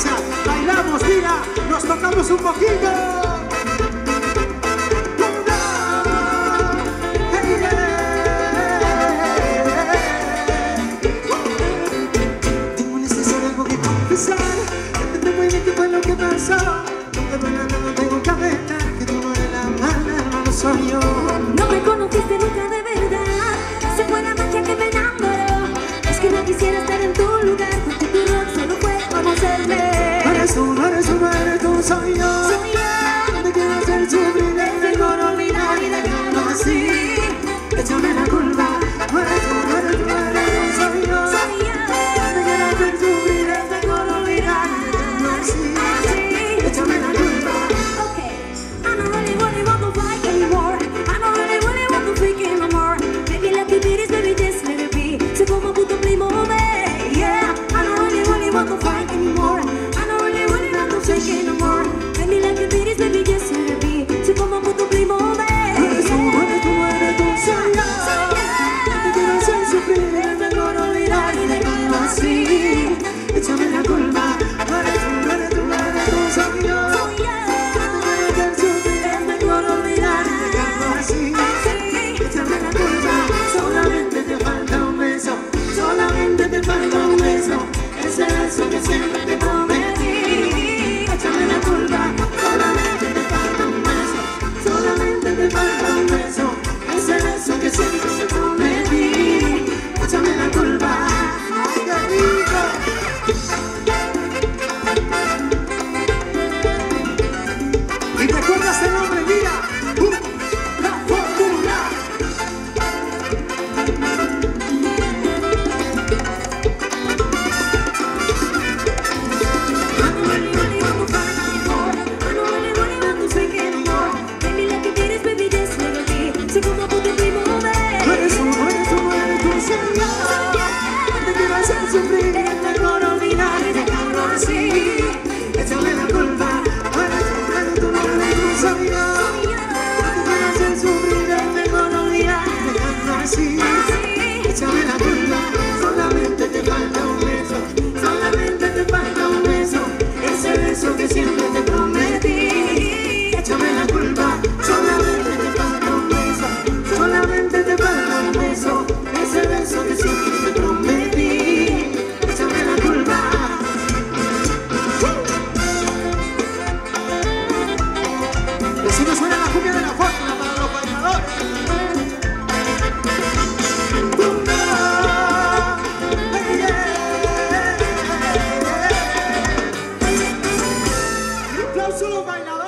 mesa, bailamos, mira, nos tocamos un poquito. Tengo necesidad de algo que confesar, entender muy bien qué fue lo que pasó. Nunca me la nada, tengo que aventar que tú no eres la mala, no soy yo. No me conociste nunca de verdad, se fue la magia que me enamoró. Es que no quisiera estar en tu lugar, porque tu rock solo fue conocerme. No eres tú, no eres tú, no eres tú, soy yo. Soy yo, No te quiero hacer sufrir, es mejor olvidar y dejarlo así. Échame la culpa, no eres tú, no eres tú, no eres tú, soy yo. soy yo. No te quiero hacer sufrir, es mejor olvidar y dejarlo así. Échame la culpa. Okay, I don't really want to fight anymore. I don't really want to freak anymore. Baby, let the beat is, baby, just let it be. Sé como puto primo, baby. Yeah, I don't really want to fight anymore. I don't really want to freak anymore. Baby, let the beat is, baby, just let it be. Sé como puto primo, baby. No eres tú, no eres tú, no eres tú, soy yo. No te quiero hacer sufrir, es mejor olvidar y dejarlo así. Échame la culpa, no eres tú, no eres tú, no eres tú, soy yo. Soy yo. No te quiero hacer sufrir, es mejor olvidar y dejarlo así. Échame la culpa, solamente te falta un beso, solamente te falta un beso, ese beso que siempre te prometí. Échame la culpa, solamente te falta un beso, solamente te falta un beso, ese beso que siempre te prometí. Échame la culpa, ay qué rico. Y recuerda este nombre, mira, la fórmula. I don't really want to fight anymore. I don't really want to freak anymore. Baby, let the beat is, baby, just let it be. Sé como puto primo, baby. No eres tú, no eres tú, no eres tú, soy yo. No te quiero hacer sufrir, es mejor olvidar y dejarlo así. Échame la culpa, no eres tú, no eres tú, no eres tú, soy yo. No te quiero hacer sufrir, es mejor olvidar y dejarlo así. Échame la culpa, solamente te falta un beso, solamente te falta un beso, ese beso que siempre te prometí. Échame la culpa, solamente te falta un beso, solamente te falta un beso, ese beso que siempre te prometí. Échame la culpa. Y así nos suena la cumbia de la fórmula para los bailadores. Un aplauso a los bailadores.